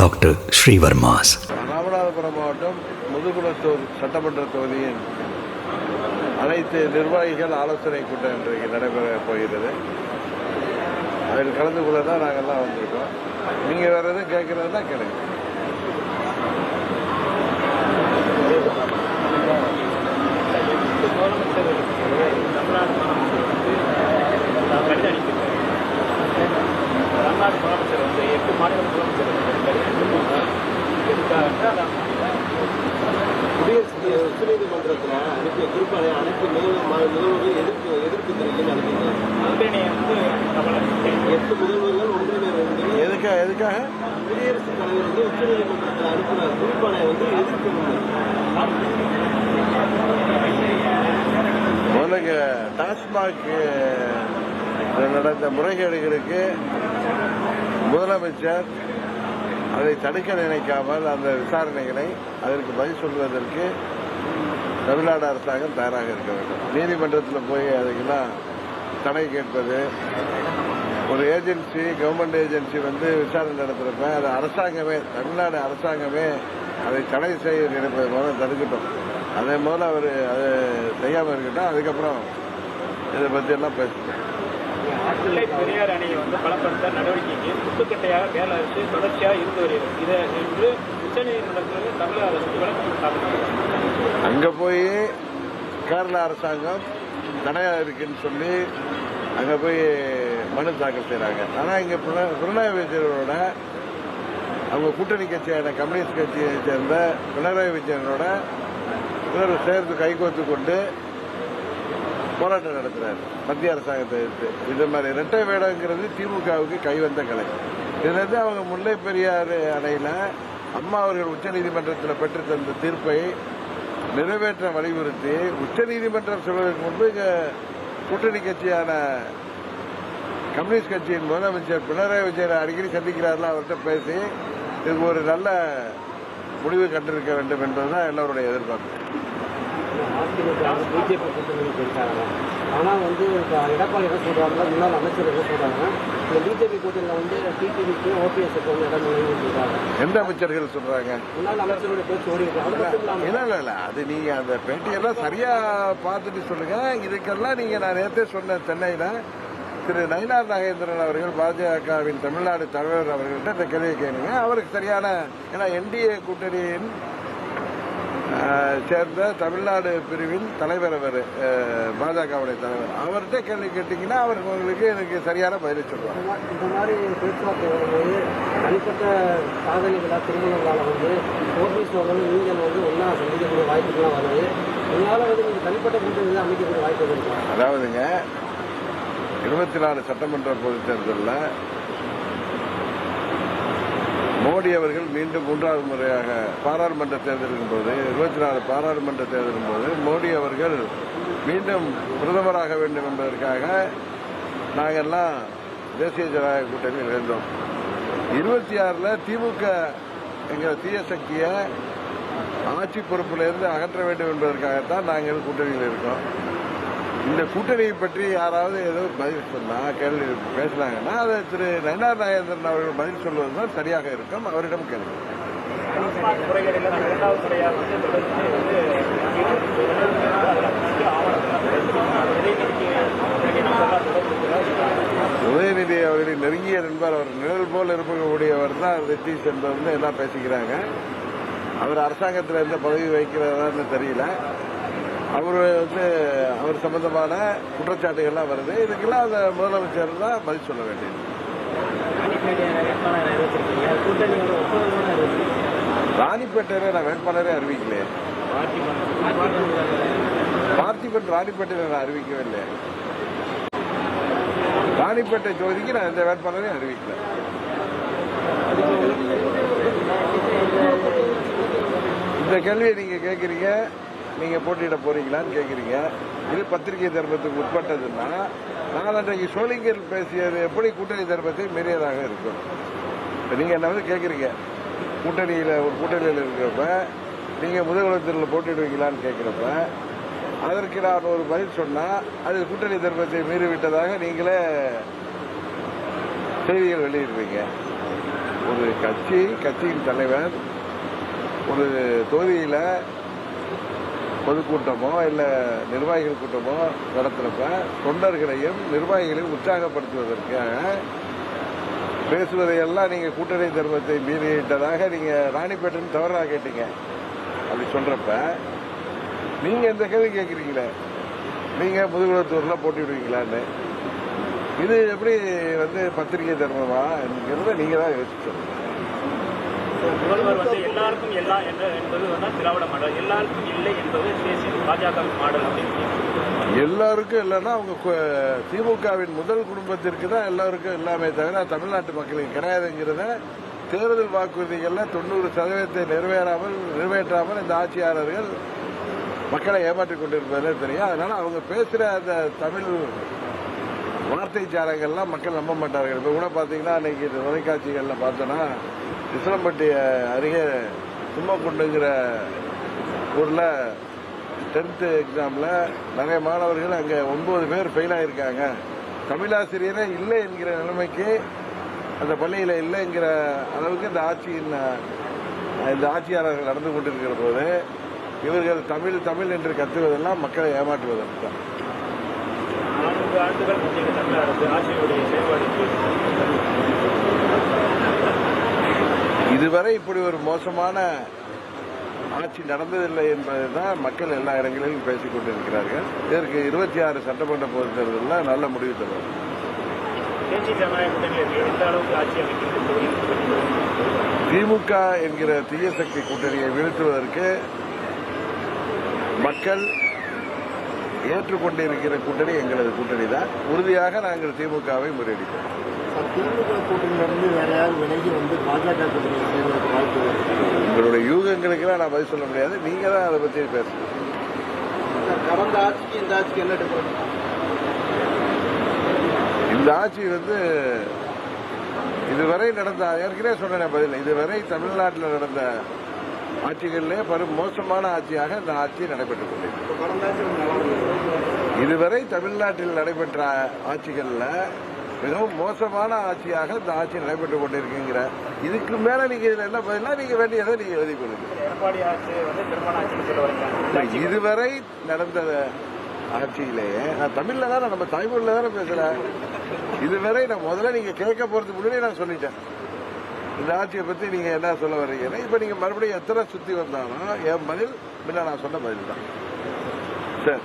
Dr. Srivarmas. Ramanathapuram மாவட்டம் முதுகுளத்தூர் சட்டமன்ற தொகுதியின் அனைத்து நிர்வாகிகள் ஆலோசனை கூட்டம் இன்றைக்கு நடைபெற போகிறது. அதில் கலந்து கொள்ள தான் நாங்கள்லாம் வந்திருக்கோம். நீங்கள் வேறு எதுவும் கேட்குறதுனா கேளுங்க. தமிழ்நாடு முதலமைச்சர் வந்து 8 மாநில முதலமைச்சர் உச்சநீதிமன்றத்தில் அனுப்பிய குறிப்பாக அனைத்து முதல்வர்கள் எதிர்ப்பு தெரிவிக்க நடத்தினார். வந்து 8 முதல்வர்கள் ஒன்றிணைந்து எதுக்காக குடியரசுத் தலைவர் வந்து உச்சநீதிமன்றத்தில் அனுப்பினார். குறிப்பான வந்து எதிர்ப்பு முதல்ல டாஸ்மாக் நடந்த முறைகேடுகளுக்கு முதலமைச்சர் அதை தடுக்க நினைக்காமல் அந்த விசாரணைகளை அதற்கு பதில் சொல்வதற்கு தமிழ்நாடு அரசாங்கம் தயாராக இருக்க வேண்டும். நீதிமன்றத்தில் போய் அதுக்கெல்லாம் தடை கேட்பது, ஒரு ஏஜென்சி கவர்மெண்ட் ஏஜென்சி வந்து விசாரணை நடத்துகிறப்ப அது அரசாங்கமே தமிழ்நாடு அரசாங்கமே அதை தடை செய்ய நினைப்பது முதல்ல தடுக்கட்டும். அதே முதல்ல அவர் அதை செய்யாமல் இருக்கட்டும். அதுக்கப்புறம் இதை பற்றியெல்லாம் பேசணும். பெரியார் அணையை வந்து பலப்படுத்த நடவடிக்கைக்கு முட்டுக்கட்டையாக வேலை அரசு தொடர்ச்சியாக இருந்து வருகிறது. இதை என்று உச்சநீதிமன்றத்தில் தமிழக அரசு விளக்கம். அங்கே போய் கேரள அரசாங்கம் தடையாக இருக்குன்னு சொல்லி அங்கே போய் மனு தாக்கல் செய்கிறாங்க. ஆனால் இங்கே பினராயி விஜயனோட அவங்க கூட்டணி கட்சியான கம்யூனிஸ்ட் கட்சியை சேர்ந்த பினராயி விஜயனோட சேர்ந்து கைகோர்த்து கொண்டு போராட்டம் நடத்துறாரு மத்திய அரசாங்கத்தை எதிர்த்து. இது மாதிரி இரட்டை வேடங்கிறது திமுகவுக்கு கைவந்த கலை. இதுலேருந்து அவங்க முல்லை பெரியாறு அணையில் அம்மா அவர்கள் உச்சநீதிமன்றத்தில் பெற்று தந்த தீர்ப்பை நிறைவேற்ற வலியுறுத்தி உச்சநீதிமன்றம் சொல்வதற்கு முன்பு இங்கே கூட்டணி கட்சியான கம்யூனிஸ்ட் கட்சியின் முதலமைச்சர் பினராயி விஜயனை அடிக்கடி சந்திக்கிறார்கள். அவர்கிட்ட பேசி இதுக்கு ஒரு நல்ல முடிவு கண்டிருக்க வேண்டும் என்பதுதான் எல்லோருடைய எதிர்பார்ப்பு. பிஜேபி கூட்டணி போயிருக்காங்க. ஆனால் வந்து எடப்பாடி என்ன சொல்றாங்க, முன்னாள் அமைச்சர் என்ன சொல்றாங்க, இந்த பிஜேபி கூட்டணியில் வந்து டிடிவிக்கு ஓபிஎஸ்க்கு வந்து இடம் சொல்றாங்க. எந்த அமைச்சர்கள் சொல்றாங்க? முன்னாள் அமைச்சருடைய பேச்சு ஓடி இருக்கு. இல்ல அது நீங்க அந்த பேட்டியெல்லாம் சரியா பார்த்துட்டு சொல்லுங்க. இதுக்கெல்லாம் நீங்க நான் நேரத்தே சொன்ன சென்னையில திரு நயினார் நாகேந்திரன் அவர்கள் பாஜகவின் தமிழ்நாடு தலைவர் அவர்கள்ட்ட இந்த கேள்வியை கேளுங்க. அவருக்கு சரியான, ஏன்னா என்டிஏ கூட்டணியின் சேர்ந்த தமிழ்நாடு பிரிவின் தலைவர் அவர், பாஜகவுடைய தலைவர், அவர்கிட்ட கேள்வி கேட்டீங்கன்னா அவருக்கு உங்களுக்கு எனக்கு சரியான பதிலை சொல்லுவாங்க. இந்த மாதிரி பேச்சுவார்த்தை வரும்போது தனிப்பட்ட சாதனைகளாக திருமணங்களால் வந்து ஓபிஎஸ் அவர்களும் நீங்கள் வந்து ஒன்றா சந்திக்கக்கூடிய வாய்ப்புகள்லாம் வருது. இதனால வந்து நீங்கள் தனிப்பட்ட கூட்டணி அமைக்கக்கூடிய வாய்ப்பு இருக்கு. அதாவதுங்க 24 சட்டமன்ற பொதுத் தேர்தலில் மோடி அவர்கள் மீண்டும் 3வது முறையாக பாராளுமன்ற தேர்தலின் போது 24 பாராளுமன்ற தேர்தலின் போது மோடி அவர்கள் மீண்டும் பிரதமராக வேண்டும் என்பதற்காக நாங்கள்லாம் தேசிய ஜனநாயக கூட்டணியில் இருந்தோம். 26ல் திமுக எங்கள் தீய சக்தியை ஆட்சி பொறுப்பிலிருந்து அகற்ற வேண்டும் என்பதற்காகத்தான் நாங்கள் கூட்டணியில் இருக்கோம். இந்த கூட்டணியை பற்றி யாராவது ஏதோ பதில் சொன்னா கேள்வி பேசினாங்கன்னா அதை திரு நயினார் நாகேந்திரன் அவர்கள் பதில் சொல்வதுதான் சரியாக இருக்கும். அவரிடம் கேள்வி. உதயநிதி அவர்களின் நெருங்கிய நண்பர், அவர் நிழல் போல் இருக்கக்கூடியவர் தான் ரித்தீஷ் என்பது எல்லாம் பேசிக்கிறாங்க. அவர் அரசாங்கத்தில் எந்த பதவி வைக்கிறதான்னு தெரியல. அவர் வந்து அவர் சம்பந்தமான குற்றச்சாட்டுகள்லாம் வருது. இதுக்கெல்லாம் அந்த முதலமைச்சர் தான் பதில் சொல்ல வேண்டியது. ராணிப்பேட்டையில நான் வேட்பாளரே அறிவிக்கலையே. பார்த்திபன் ராணிப்பேட்டையில நான் அறிவிக்கவே இல்லை. ராணிப்பேட்டை தொகுதிக்கு நான் எந்த வேட்பாளரையும் அறிவிக்கல. இந்த கேள்வியை நீங்க கேட்கறீங்க, நீங்க போட்டியிட போறீங்களான்னு கேட்குறீங்க. இது பத்திரிகை தர்மத்துக்கு உட்பட்டதுன்னா நான் அன்றைக்கு சோளிங்கர் பேசியது எப்படி கூட்டணி தர்மத்தை மீறியதாக இருக்கும். இப்போ நீங்க என்ன வந்து கேட்குறீங்க, கூட்டணியில் ஒரு கூட்டணியில் இருக்கிறப்ப நீங்க முதுகுளத்தில் போட்டியிடுவீங்களான்னு கேட்குறப்ப அதற்கு நான் ஒரு பதில் சொன்னால் அது கூட்டணி தர்மத்தை மீறிவிட்டதாக நீங்களே செய்திகள் வெளியிடுவீங்க. ஒரு கட்சியின் தலைவர் ஒரு தொகுதியில் பொதுக்கூட்டமோ இல்லை நிர்வாகிகள் கூட்டமோ நடத்துறப்ப தொண்டர்களையும் நிர்வாகிகளையும் உற்சாகப்படுத்துவதற்காக பேசுவதையெல்லாம் நீங்க கூட்டணி தர்மத்தை மீறிட்டதாக நீங்க ராணிப்பேட்டைன்னு தவறாக கேட்டீங்க. அப்படி சொல்றப்ப நீங்க இந்த கேள்வி கேட்கறீங்களே, நீங்க முதுகுளத்தூர்ல போட்டிடுவீங்களான்னு, இது எப்படி பத்திரிகை தர்மமா என்கிறத நீங்க தான் யோசிச்சு. முதல்வர் எல்லாருக்கும் எல்லாம் என்பது திராவிட மாடல், எல்லாருக்கும் இல்லை என்பது பாஜக மாடல் அப்படின்னு. எல்லாருக்கும் இல்லைன்னா அவங்க திமுகவின் முதல் குடும்பத்திற்கு தான் எல்லாருக்கும் எல்லாமே தவிர தமிழ்நாட்டு மக்களுக்கு கிடையாதுங்கிறத தேர்தல் வாக்குறுதிகள்ல 90% நிறைவேற்றாமல் இந்த ஆட்சியாளர்கள் மக்களை ஏமாற்றிக் கொண்டிருப்பதே தெரியும். அதனால அவங்க பேசுற அந்த தமிழ் வார்த்தை சாரங்கள்லாம் மக்கள் நம்ப மாட்டார்கள். இப்ப கூட பாத்தீங்கன்னா இன்னைக்கு தொலைக்காட்சிகள்ல பார்த்தோன்னா விசிலம்பட்டி அருகே தும்மக்குண்டுங்கிற ஊர்ல 10th எக்ஸாம்ல நிறைய மாணவர்கள் அங்க 9 பேர் ஃபெயில் ஆயிருக்காங்க. தமிழாசிரியரே இல்லை என்கிற நிலைமைக்கு அந்த பள்ளியில இல்லைங்கிற அளவுக்கு இந்த ஆட்சியாளர்கள் நடந்து கொண்டிருக்கிற போது இவர்கள் தமிழ் தமிழ் என்று கத்துவதெல்லாம் மக்களை ஏமாற்றுவதற்கு தான். 4 ஆண்டுகள் தமிழக அரசு ஆட்சியுடைய செயல்பாடு இதுவரை இப்படி ஒரு மோசமான ஆட்சி நடந்ததில்லை என்பதுதான் மக்கள் எல்லா இடங்களிலும் பேசிக் கொண்டிருக்கிறார்கள். இதற்கு 26 சட்டமன்ற பொதுத் தேர்தலில் நல்ல முடிவு தரும். திமுக என்கிற தீய சக்தி கூட்டணியை வீழ்த்துவதற்கு மக்கள் ஏற்றுக்கொண்டிருக்கிற கூட்டணி எங்களது கூட்டணி தான். உறுதியாக நாங்கள் திமுகவை முறியடிப்போம். திமுக கூட்டணியிலிருந்து வேற யாரும் விலகி பாஜக கூட்டணி சேர்வதற்கு வாய்ப்பு இருக்கு? உங்களுடைய யூகங்களுக்கெல்லாம் நான் பதில் சொல்ல முடியாது. நீங்க தான் அதை பத்தி பேசணும். கடந்த ஆட்சிக்கு இந்த ஆட்சிக்கு என்ன டிஃபரன்ஸ்? இந்த ஆட்சி இதுவரை நடந்த, ஏற்கனவே சொன்ன பதில், இதுவரை தமிழ்நாட்டில் நடந்த ஆட்சிகளிலே மோசமான ஆட்சியாக இந்த ஆட்சி நடைபெற்றுக் கொண்டிருக்கிறது. இதுவரை தமிழ்நாட்டில் நடைபெற்ற ஆட்சிகள்ல மிகவும் மோசமான ஆட்சியாக இந்த ஆட்சி நடைபெற்றுக் கொண்டிருக்குங்கிற இதுக்கு மேல நீங்க இதுல என்ன பதிலா நீங்க வேண்டியதை நீங்க எழுதி கொடுங்க. எடப்பாடி ஆட்சி இதுவரை நடந்த ஆட்சியிலேயே நான் தமிழ்ல தானே, நம்ம தாய்மொழியில தானே பேசுறேன். இதுவரை நான் முதல்ல நீங்க கேட்க போறதுக்கு முன்னாடி நான் சொல்லிட்டேன் இந்த ஆட்சியை பத்தி நீங்க என்ன சொல்ல வர்றீங்க. இப்ப நீங்க மறுபடியும் எத்தனை சுத்தி வந்தாலும் என் பதில் முன்ன நான் சொன்ன பதில் தான். சரி.